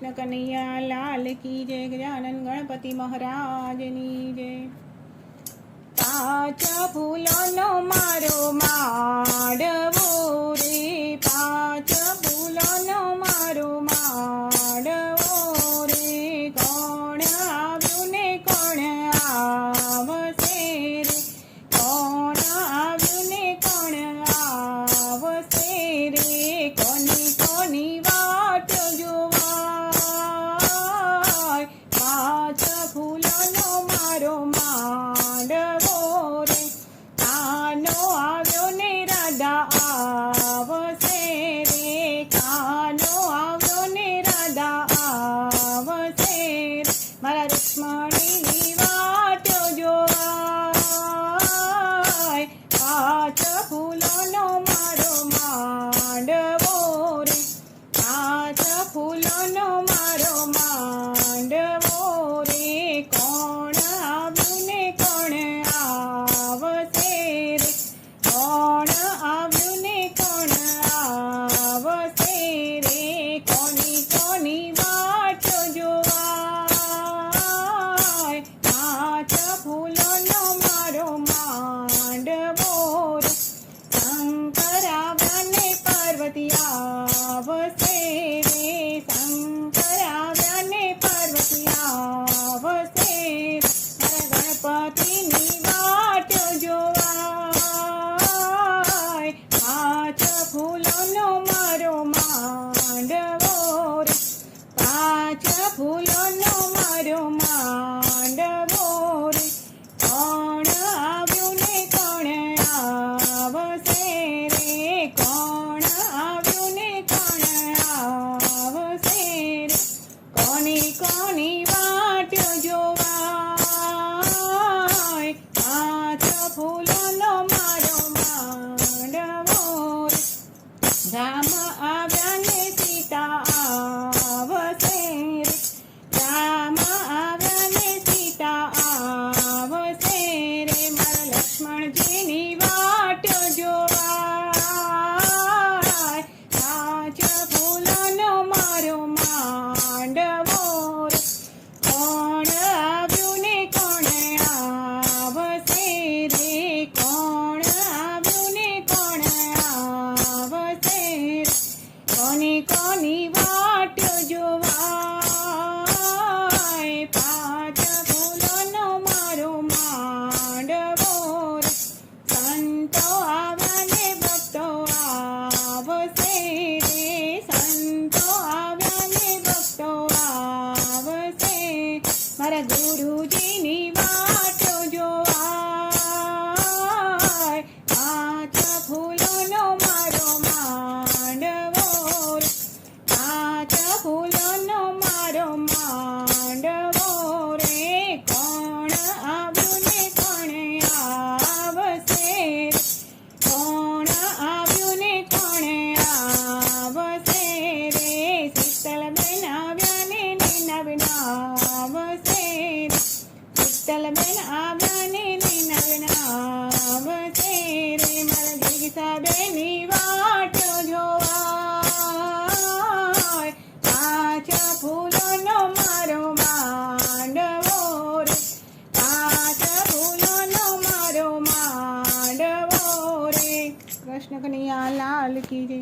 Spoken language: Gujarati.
कृष्ण कन्हैया लाल की जय। गजानन गणपति महाराजनी जय। पांच फूलोनो मारो माडवो रे, पांच फूलोनो मारो माडवो रे। कोण आव्યું ने कोण आवશે रे, कोण आव्યું ने कोण आवશે रे। कोनी कोनी वाट જોવાય, પાંચ ફૂલોનો મારો માંડવો રે। કાનો આવ્યો ને રાધા આવશે રે, કાનો આવ્યો ને રાધા આવશે રે। મારા રૂક્ષ્મણીની વાટ જોવાય, પાંચ ફૂલોનો મારો માંડવો રે, પાંચ ફૂલોનો મારો માંડવો રે। કોણ આવ્યું ને કોણ આવશે રે, કોણ આવ્યું ને કોણ આવશે રે। કોની કોની વાટ જોવાય, પાંચ ફૂલોનો મારો માંડવો રે। શંકર આવ્યા ને પાર્વતી આવશે રે, શંકર આવ્યા ને પાર્વતી આવશે રે। મારા ગણપતિની વાટ જોવાય, પાંચ ફૂલોનો મારો માંડવો રે, પાંચ ફૂલોનો મારો માંડવો રે। કોણ આવ્યું ને કોણ આવશે રે, કોણ આવ્યું ને કોણ આવશે રે। કોની કોની વાટ જોવાય, પાંચ ફૂલોનો મારો માંડવો રે। રામ આવ્યા ને સીતા આવશે રે, રામ આવ્યા ને સીતા આવશે રે। મારા લક્ષ્મણજીની વાટ જોવાય, પાંચ ફૂલોનો મારો માંડવો રે। કોણ આવ્યું ને કોણ આવશે રે, કોણ આવ્યું ને કોણ આવશે રે। કોની કોની વાટ જોવાય, પાંચ ફૂલોનો મારો માંડવો રે। સંતો આવ્યા ને ભક્તો આવશે રે, સંતો આવ્યા ને ભક્તો આવશે। મારા ગુરુજીની વાટ જોવાય, પાંચ ફૂલોનો મારો માંડવો રે, પાંચ ફૂલોનો મારો માંડવો રે। કોણ આવ્યું ને કોણ આવશે રે, કોણ આવ્યું ને કોણ આવશે રે। શીતલબેન આવ્યા ને નવીન આવશે રે, શીતલબેન આવ્યા ને નવીન આવશે રે। મારા જગીસાબેનની વાટ જોવાય, પાંચ ફૂલોનો મારો માંડવો રે, પાંચ ફૂલોનો મારો માંડવો રે। કૃષ્ણ કનૈયા લાલ કી જય।